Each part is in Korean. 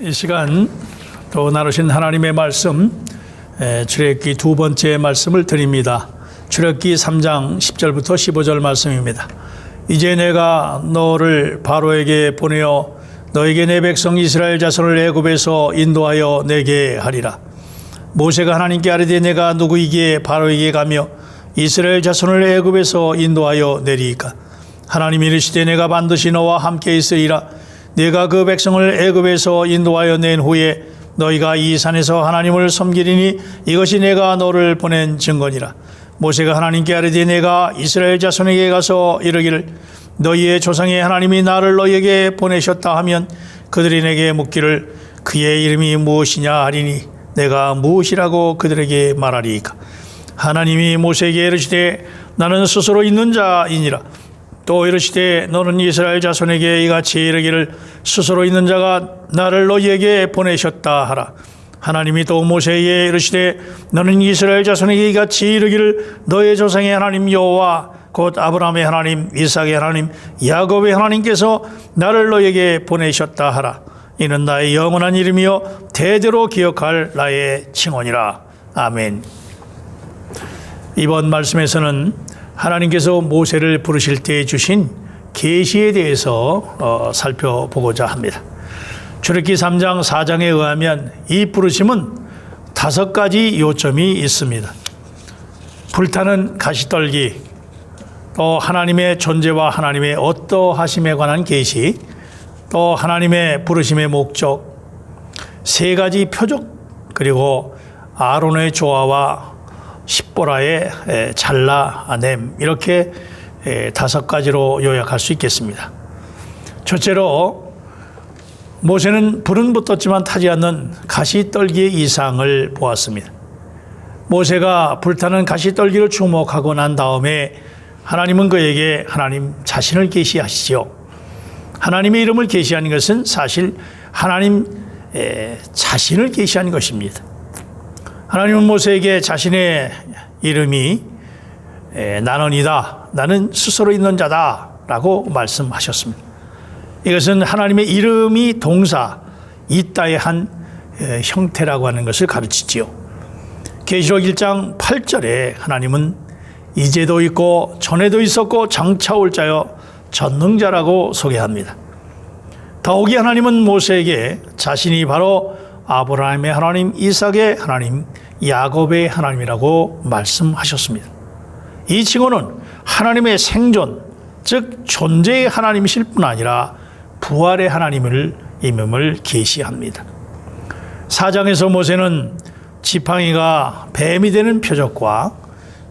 이 시간 또 나누신 하나님의 말씀, 출애굽기 두 번째 말씀을 드립니다. 출애굽기 3장 10절부터 15절 말씀입니다. 이제 내가 너를 바로에게 보내어 너에게 내 백성 이스라엘 자손을 애굽에서 인도하여 내게 하리라. 모세가 하나님께 아뢰되 내가 누구이기에 바로에게 가며 이스라엘 자손을 애굽에서 인도하여 내리이까. 하나님이 이르시되 내가 반드시 너와 함께 있으리라. 내가 그 백성을 애굽에서 인도하여 낸 후에 너희가 이 산에서 하나님을 섬기리니 이것이 내가 너를 보낸 증거니라. 모세가 하나님께 아뢰되 내가 이스라엘 자손에게 가서 이르기를 너희의 조상의 하나님이 나를 너희에게 보내셨다 하면 그들이 내게 묻기를 그의 이름이 무엇이냐 하리니 내가 무엇이라고 그들에게 말하리이까. 하나님이 모세에게 이르시되 나는 스스로 있는 자이니라. 또 이르시되 너는 이스라엘 자손에게 이같이 이르기를 스스로 있는 자가 나를 너희에게 보내셨다 하라. 하나님이 또 모세에게 이르시되 너는 이스라엘 자손에게 이같이 이르기를 너의 조상의 하나님 여호와 곧 아브라함의 하나님, 이삭의 하나님, 야곱의 하나님께서 나를 너희에게 보내셨다 하라. 이는 나의 영원한 이름이요 대대로 기억할 나의 칭언이라. 아멘. 이번 말씀에서는 하나님께서 모세를 부르실 때 주신 계시에 대해서 살펴보고자 합니다. 출애굽기 3장 4장에 의하면 이 부르심은 5가지 요점이 있습니다. 불타는 가시떨기, 또 하나님의 존재와 하나님의 어떠하심에 관한 계시, 또 하나님의 부르심의 목적, 3가지 표적, 그리고 아론의 조화와 십보라의 잘라냄, 이렇게 5가지로 요약할 수 있겠습니다. 첫째로 모세는 불은 붙었지만 타지 않는 가시떨기의 이상을 보았습니다. 모세가 불타는 가시떨기를 주목하고 난 다음에 하나님은 그에게 하나님 자신을 계시하시죠. 하나님의 이름을 계시하는 것은 사실 하나님 자신을 계시하는 것입니다. 하나님은 모세에게 자신의 이름이 나는이다, 나는 스스로 있는 자다 라고 말씀하셨습니다. 이것은 하나님의 이름이 동사 있다의 한 형태라고 하는 것을 가르치지요. 계시록 1장 8절에 하나님은 이제도 있고 전에도 있었고 장차 올 자여 전능자라고 소개합니다. 더욱이 하나님은 모세에게 자신이 바로 아브라함의 하나님, 이삭의 하나님, 야곱의 하나님이라고 말씀하셨습니다. 이 칭호는 하나님의 생존, 즉 존재의 하나님이실 뿐 아니라 부활의 하나님임을 계시합니다. 4장에서 모세는 지팡이가 뱀이 되는 표적과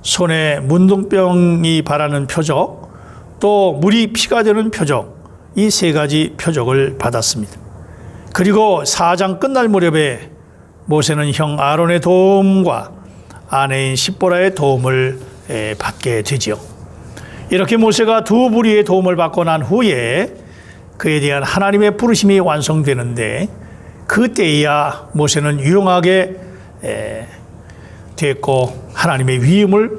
손에 문둥병이 바라는 표적, 또 물이 피가 되는 표적, 이 3가지 표적을 받았습니다. 그리고 4장 끝날 무렵에 모세는 형 아론의 도움과 아내인 십보라의 도움을 받게 되지요. 이렇게 모세가 두 부류의 도움을 받고 난 후에 그에 대한 하나님의 부르심이 완성되는데 그때야 모세는 유용하게 됐고 하나님의 위임을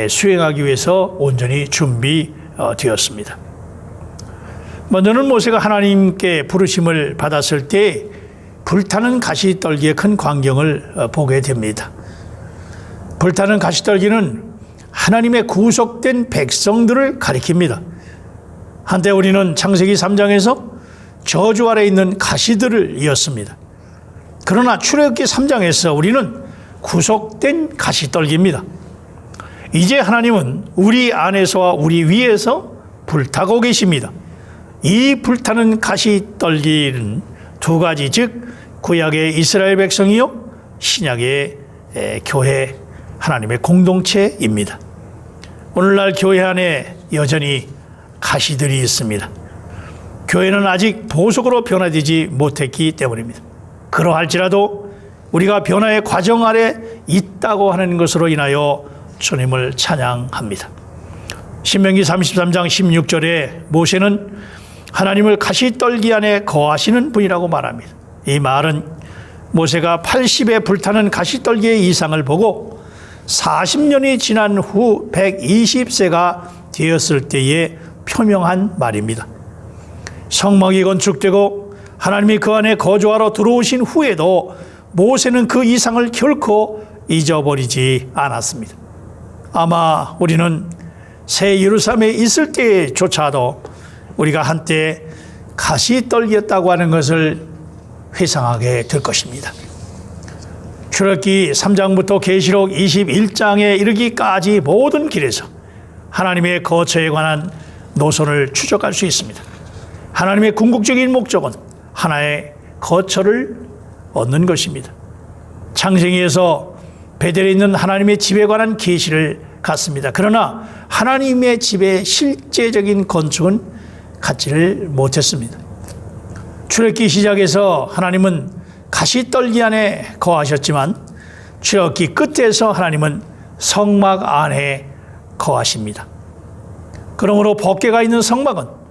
수행하기 위해서 온전히 준비되었습니다. 먼저는 모세가 하나님께 부르심을 받았을 때 불타는 가시떨기의 큰 광경을 보게 됩니다. 불타는 가시떨기는 하나님의 구속된 백성들을 가리킵니다. 한때 우리는 창세기 3장에서 저주 아래 있는 가시들을 이었습니다. 그러나 출애굽기 3장에서 우리는 구속된 가시떨기입니다. 이제 하나님은 우리 안에서와 우리 위에서 불타고 계십니다. 이 불타는 가시떨기는 2가지, 즉 구약의 이스라엘 백성이요 신약의 교회 하나님의 공동체입니다. 오늘날 교회 안에 여전히 가시들이 있습니다. 교회는 아직 보석으로 변화되지 못했기 때문입니다. 그러할지라도 우리가 변화의 과정 아래 있다고 하는 것으로 인하여 주님을 찬양합니다. 신명기 33장 16절에 모세는 하나님을 가시떨기 안에 거하시는 분이라고 말합니다. 이 말은 모세가 80에 불타는 가시떨기의 이상을 보고 40년이 지난 후 120세가 되었을 때에 표명한 말입니다. 성막이 건축되고 하나님이 그 안에 거주하러 들어오신 후에도 모세는 그 이상을 결코 잊어버리지 않았습니다. 아마 우리는 새 예루살렘에 있을 때조차도 우리가 한때 가시떨기였다고 하는 것을 회상하게 될 것입니다. 출애굽기 3장부터 계시록 21장에 이르기까지 모든 길에서 하나님의 거처에 관한 노선을 추적할 수 있습니다. 하나님의 궁극적인 목적은 하나의 거처를 얻는 것입니다. 창세기에서 베델에 있는 하나님의 집에 관한 계시를 갖습니다. 그러나 하나님의 집의 실제적인 건축은 갖지를 못했습니다. 출애굽기 시작에서 하나님은 가시떨기 안에 거하셨지만 출애굽기 끝에서 하나님은 성막 안에 거하십니다. 그러므로 법궤가 있는 성막은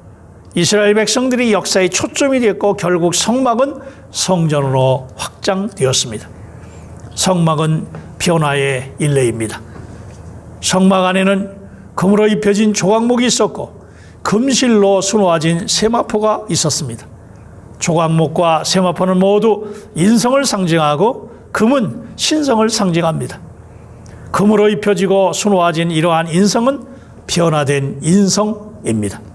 이스라엘 백성들이 역사의 초점이 되었고 결국 성막은 성전으로 확장되었습니다. 성막은 변화의 일례입니다. 성막 안에는 금으로 입혀진 조각목이 있었고 금실로 수놓아진 세마포가 있었습니다. 조각목과 세마포는 모두 인성을 상징하고 금은 신성을 상징합니다. 금으로 입혀지고 수놓아진 이러한 인성은 변화된 인성입니다.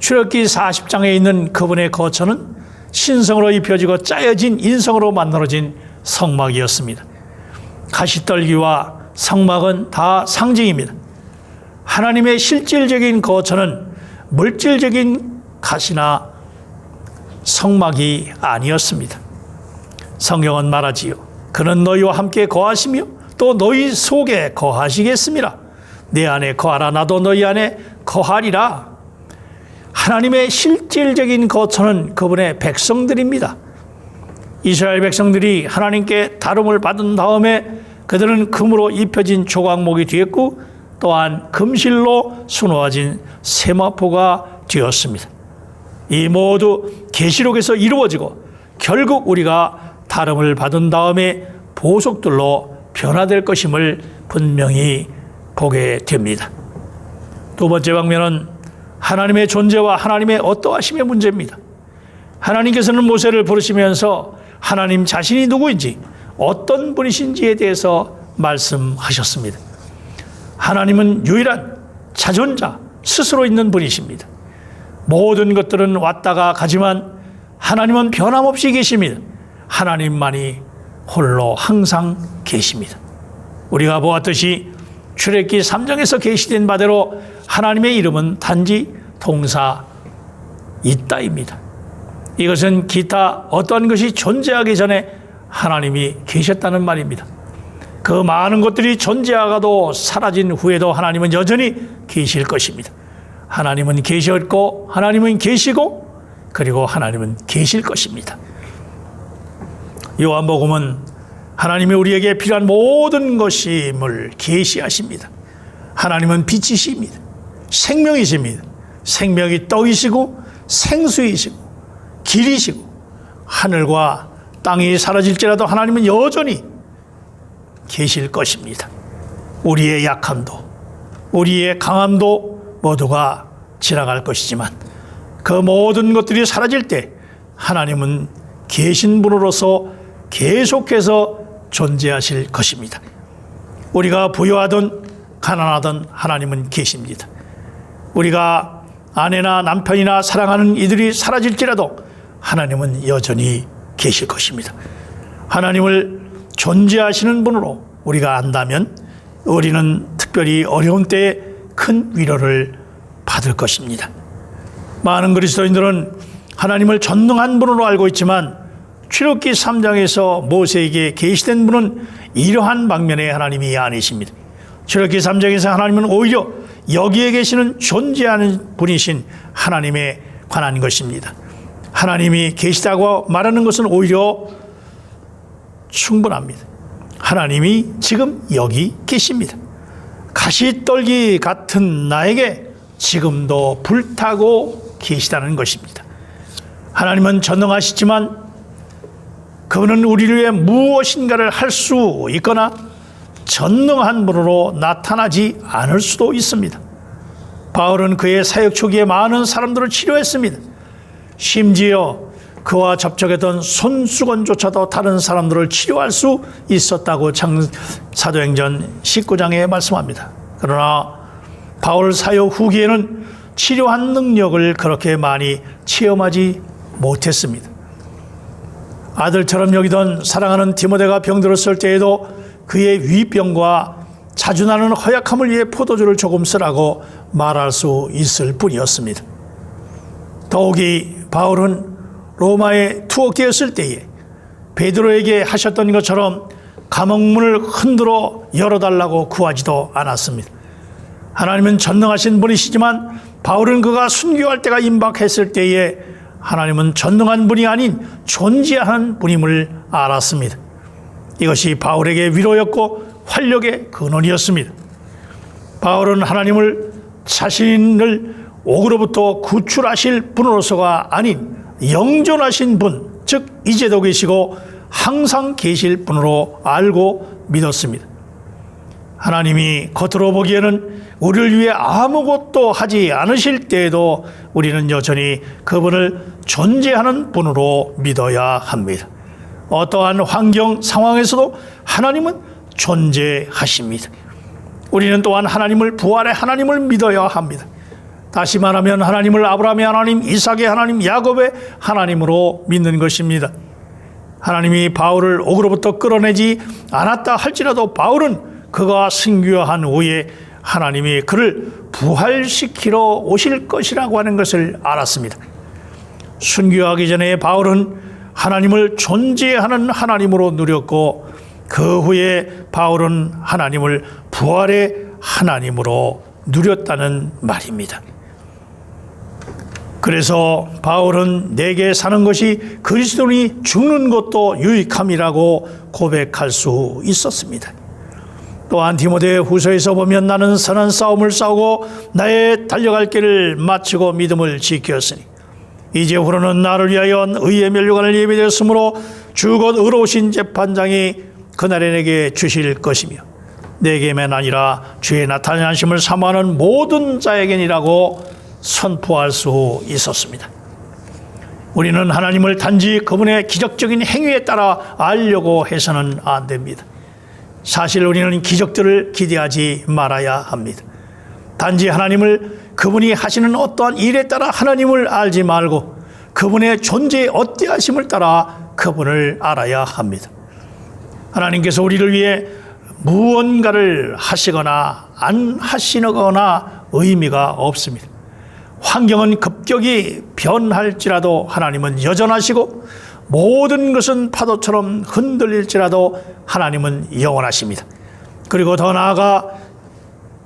출애굽기 40장에 있는 그분의 거처는 신성으로 입혀지고 짜여진 인성으로 만들어진 성막이었습니다. 가시떨기와 성막은 다 상징입니다. 하나님의 실질적인 거처는 물질적인 가시나 성막이 아니었습니다. 성경은 말하지요. 그는 너희와 함께 거하시며 또 너희 속에 거하시겠습니다. 내 안에 거하라 나도 너희 안에 거하리라. 하나님의 실질적인 거처는 그분의 백성들입니다. 이스라엘 백성들이 하나님께 다름을 받은 다음에 그들은 금으로 입혀진 조각목이 되었고 또한 금실로 수놓아진 세마포가 되었습니다. 이 모두 계시록에서 이루어지고 결국 우리가 다름을 받은 다음에 보석들로 변화될 것임을 분명히 보게 됩니다. 두 번째 방면은 하나님의 존재와 하나님의 어떠하심의 문제입니다. 하나님께서는 모세를 부르시면서 하나님 자신이 누구인지 어떤 분이신지에 대해서 말씀하셨습니다. 하나님은 유일한 자존자, 스스로 있는 분이십니다. 모든 것들은 왔다가 가지만 하나님은 변함없이 계십니다. 하나님만이 홀로 항상 계십니다. 우리가 보았듯이 출애굽기 3장에서 계시된 바대로 하나님의 이름은 단지 동사 있다입니다. 이것은 기타 어떤 것이 존재하기 전에 하나님이 계셨다는 말입니다. 그 많은 것들이 존재하고도 사라진 후에도 하나님은 여전히 계실 것입니다. 하나님은 계셨고 하나님은 계시고 그리고 하나님은 계실 것입니다. 요한복음은 하나님이 우리에게 필요한 모든 것임을 계시하십니다. 하나님은 빛이십니다. 생명이십니다. 생명이 떡이시고 생수이시고 길이시고 하늘과 땅이 사라질지라도 하나님은 여전히 계실 것입니다. 우리의 약함도 우리의 강함도 모두가 지나갈 것이지만 그 모든 것들이 사라질 때 하나님은 계신 분으로서 계속해서 존재하실 것입니다. 우리가 부유하든 가난하든 하나님은 계십니다. 우리가 아내나 남편이나 사랑하는 이들이 사라질지라도 하나님은 여전히 계실 것입니다. 하나님을 존재하시는 분으로 우리가 안다면 우리는 특별히 어려운 때에 큰 위로를 받을 것입니다. 많은 그리스도인들은 하나님을 전능한 분으로 알고 있지만 출애굽기 3장에서 모세에게 계시된 분은 이러한 방면의 하나님이 아니십니다. 출애굽기 3장에서 하나님은 오히려 여기에 계시는 존재하는 분이신 하나님에 관한 것입니다. 하나님이 계시다고 말하는 것은 오히려 충분합니다. 하나님이 지금 여기 계십니다. 가시떨기 같은 나에게 지금도 불타고 계시다는 것입니다. 하나님은 전능하시지만 그분은 우리를 위해 무엇인가를 할 수 있거나 전능한 분으로 나타나지 않을 수도 있습니다. 바울은 그의 사역 초기에 많은 사람들을 치료했습니다. 심지어 그와 접촉했던 손수건조차도 다른 사람들을 치료할 수 있었다고 사도행전 19장에 말씀합니다. 그러나 바울 사역 후기에는 치료한 능력을 그렇게 많이 체험하지 못했습니다. 아들처럼 여기던 사랑하는 디모데가 병들었을 때에도 그의 위병과 자주 나는 허약함을 위해 포도주를 조금 쓰라고 말할 수 있을 뿐이었습니다. 더욱이 바울은 로마에 투옥되었을 때에 베드로에게 하셨던 것처럼 감옥문을 흔들어 열어달라고 구하지도 않았습니다. 하나님은 전능하신 분이시지만 바울은 그가 순교할 때가 임박했을 때에 하나님은 전능한 분이 아닌 존재하는 분임을 알았습니다. 이것이 바울에게 위로였고 활력의 근원이었습니다. 바울은 하나님을 자신을 옥으로부터 구출하실 분으로서가 아닌 영존하신 분, 즉 이제도 계시고 항상 계실 분으로 알고 믿었습니다. 하나님이 겉으로 보기에는 우리를 위해 아무것도 하지 않으실 때에도 우리는 여전히 그분을 존재하는 분으로 믿어야 합니다. 어떠한 환경, 상황에서도 하나님은 존재하십니다. 우리는 또한 하나님을, 부활의 하나님을 믿어야 합니다. 다시 말하면 하나님을 아브라함의 하나님, 이삭의 하나님, 야곱의 하나님으로 믿는 것입니다. 하나님이 바울을 옥으로부터 끌어내지 않았다 할지라도 바울은 그가 순교한 후에 하나님이 그를 부활시키러 오실 것이라고 하는 것을 알았습니다. 순교하기 전에 바울은 하나님을 존재하는 하나님으로 누렸고 그 후에 바울은 하나님을 부활의 하나님으로 누렸다는 말입니다. 그래서 바울은 내게 사는 것이 그리스도니 죽는 것도 유익함이라고 고백할 수 있었습니다. 또한 디모데 후서에서 보면 나는 선한 싸움을 싸우고 나의 달려갈 길을 마치고 믿음을 지켰으니 이제후로는 나를 위하여 의의 면류관을 예비되었으므로 주 곧 의로우신 재판장이 그날에 내게 주실 것이며 내게만 아니라 주의 나타나심을 사모하는 모든 자에게니라고 선포할 수 있었습니다. 우리는 하나님을 단지 그분의 기적적인 행위에 따라 알려고 해서는 안 됩니다. 사실 우리는 기적들을 기대하지 말아야 합니다. 단지 하나님을, 그분이 하시는 어떠한 일에 따라 하나님을 알지 말고 그분의 존재의 어떠하심을 따라 그분을 알아야 합니다. 하나님께서 우리를 위해 무언가를 하시거나 안 하시거나 의미가 없습니다. 환경은 급격히 변할지라도 하나님은 여전하시고 모든 것은 파도처럼 흔들릴지라도 하나님은 영원하십니다. 그리고 더 나아가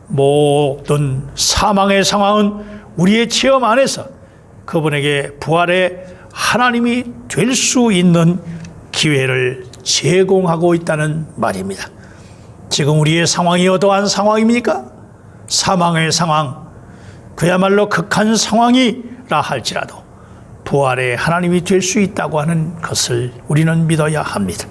모든 사망의 상황은 우리의 체험 안에서 그분에게 부활의 하나님이 될 수 있는 기회를 제공하고 있다는 말입니다. 지금 우리의 상황이 어떠한 상황입니까? 사망의 상황, 그야말로 극한 상황이라 할지라도 부활의 하나님이 될 수 있다고 하는 것을 우리는 믿어야 합니다.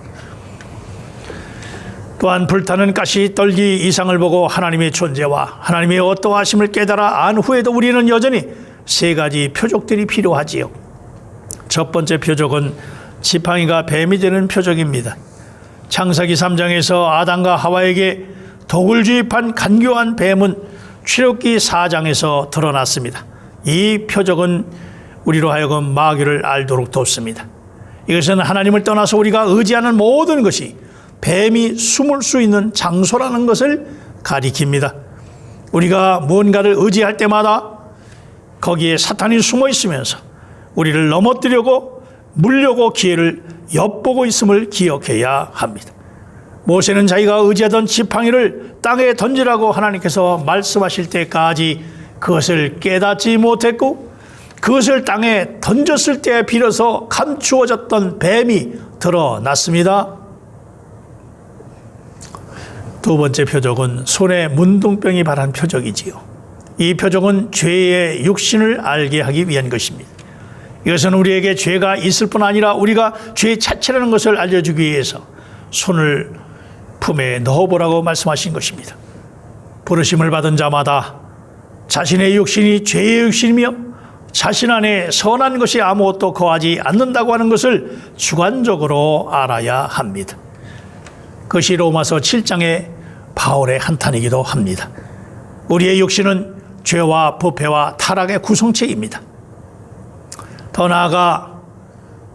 또한 불타는 가시 떨기 이상을 보고 하나님의 존재와 하나님의 어떠하심을 깨달아 안 후에도 우리는 여전히 세 가지 표적들이 필요하지요. 첫 번째 표적은 지팡이가 뱀이 되는 표적입니다. 창세기 3장에서 아담과 하와에게 독을 주입한 간교한 뱀은 출애굽기 4장에서 드러났습니다. 이 표적은 우리로 하여금 마귀를 알도록 돕습니다. 이것은 하나님을 떠나서 우리가 의지하는 모든 것이 뱀이 숨을 수 있는 장소라는 것을 가리킵니다. 우리가 무언가를 의지할 때마다 거기에 사탄이 숨어 있으면서 우리를 넘어뜨리려고 물려고 기회를 엿보고 있음을 기억해야 합니다. 모세는 자기가 의지하던 지팡이를 땅에 던지라고 하나님께서 말씀하실 때까지 그것을 깨닫지 못했고 그것을 땅에 던졌을 때 비로소 감추어졌던 뱀이 드러났습니다. 두 번째 표적은 손에 문둥병이 바란 표적이지요. 이 표적은 죄의 육신을 알게 하기 위한 것입니다. 이것은 우리에게 죄가 있을 뿐 아니라 우리가 죄 자체라는 것을 알려주기 위해서 손을 품에 넣어보라고 말씀하신 것입니다. 부르심을 받은 자마다 자신의 육신이 죄의 육신이며 자신 안에 선한 것이 아무것도 거하지 않는다고 하는 것을 주관적으로 알아야 합니다. 그것이 로마서 7장의 바울의 한탄이기도 합니다. 우리의 육신은 죄와 부패와 타락의 구성체입니다. 더 나아가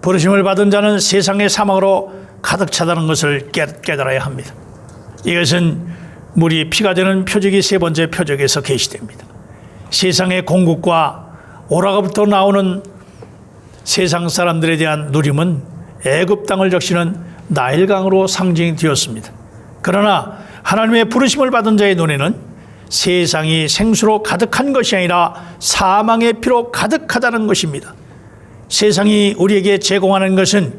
부르심을 받은 자는 세상의 사망으로 가득 차다는 것을 깨달아야 합니다. 이것은 물이 피가 되는 표적이 세 번째 표적에서 계시됩니다. 세상의 공국과 오라가부터 나오는 세상 사람들에 대한 누림은 애굽 땅을 적시는 나일강으로 상징이 되었습니다. 그러나 하나님의 부르심을 받은 자의 눈에는 세상이 생수로 가득한 것이 아니라 사망의 피로 가득하다는 것입니다. 세상이 우리에게 제공하는 것은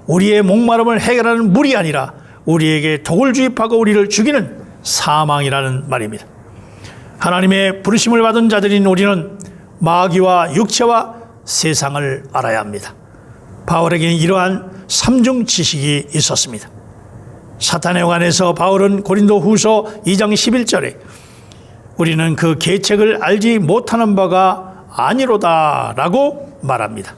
우리의 목마름을 해결하는 물이 아니라 우리에게 독을 주입하고 우리를 죽이는 사망이라는 말입니다. 하나님의 부르심을 받은 자들인 우리는 마귀와 육체와 세상을 알아야 합니다. 바울에게는 이러한 삼중 지식이 있었습니다. 사탄에 관해서 바울은 고린도 후서 2장 11절에 우리는 그 계책을 알지 못하는 바가 아니로다 라고 말합니다.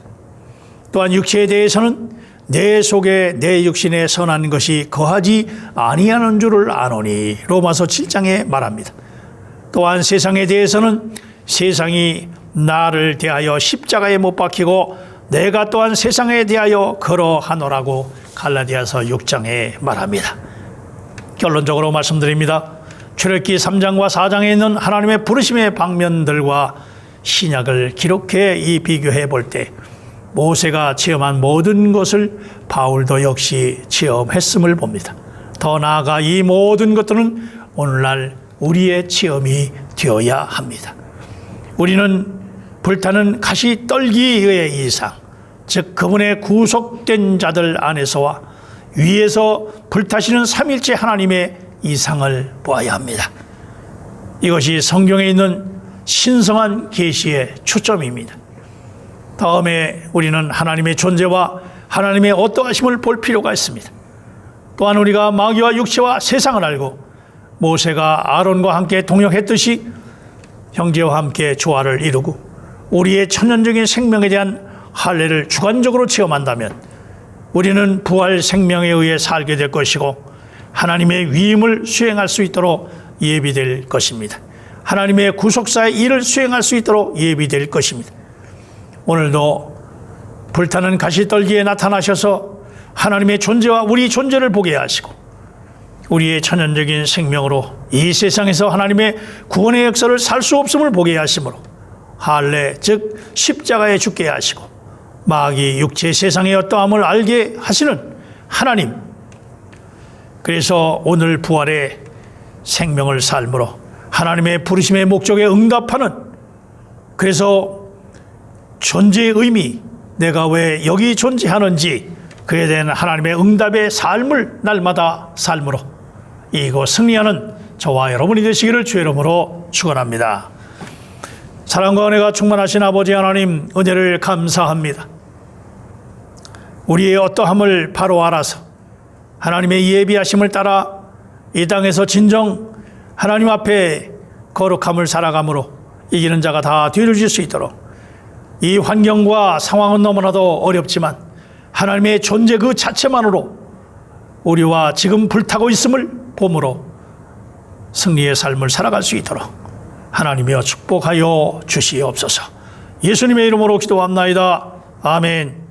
또한 육체에 대해서는 내 속에 내 육신에 선한 것이 거하지 아니하는 줄을 아노니 로마서 7장에 말합니다. 또한 세상에 대해서는 세상이 나를 대하여 십자가에 못 박히고 내가 또한 세상에 대하여 그러하노라고 갈라디아서 6장에 말합니다. 결론적으로 말씀드립니다. 출애굽기 3장과 4장에 있는 하나님의 부르심의 방면들과 신약을 기록해 비교해 볼 때 모세가 체험한 모든 것을 바울도 역시 체험했음을 봅니다. 더 나아가 이 모든 것들은 오늘날 우리의 체험이 되어야 합니다. 우리는 불타는 가시떨기의 이상, 즉 그분의 구속된 자들 안에서와 위에서 불타시는 삼일체 하나님의 이상을 보아야 합니다. 이것이 성경에 있는 신성한 계시의 초점입니다. 다음에 우리는 하나님의 존재와 하나님의 어떠하심을 볼 필요가 있습니다. 또한 우리가 마귀와 육체와 세상을 알고 모세가 아론과 함께 동역했듯이 형제와 함께 조화를 이루고 우리의 천연적인 생명에 대한 할례를 주관적으로 체험한다면 우리는 부활 생명에 의해 살게 될 것이고 하나님의 위임을 수행할 수 있도록 예비될 것입니다. 하나님의 구속사의 일을 수행할 수 있도록 예비될 것입니다. 오늘도 불타는 가시떨기에 나타나셔서 하나님의 존재와 우리 존재를 보게 하시고 우리의 천연적인 생명으로 이 세상에서 하나님의 구원의 역사를 살 수 없음을 보게 하심으로 할례 즉 십자가에 죽게 하시고 마귀 육체 세상의 어떠함을 알게 하시는 하나님, 그래서 오늘 부활의 생명을 삶으로 하나님의 부르심의 목적에 응답하는, 그래서 존재의 의미, 내가 왜 여기 존재하는지 그에 대한 하나님의 응답의 삶을 날마다 삶으로 이고 승리하는 저와 여러분이 되시기를 주의 이름으로 축원합니다. 사랑과 은혜가 충만하신 아버지 하나님, 은혜를 감사합니다. 우리의 어떠함을 바로 알아서 하나님의 예비하심을 따라 이 땅에서 진정 하나님 앞에 거룩함을 살아감으로 이기는 자가 다 뒤를 질 수 있도록, 이 환경과 상황은 너무나도 어렵지만 하나님의 존재 그 자체만으로 우리와 지금 불타고 있음을 봄으로 승리의 삶을 살아갈 수 있도록 하나님이여 축복하여 주시옵소서. 예수님의 이름으로 기도합나이다. 아멘.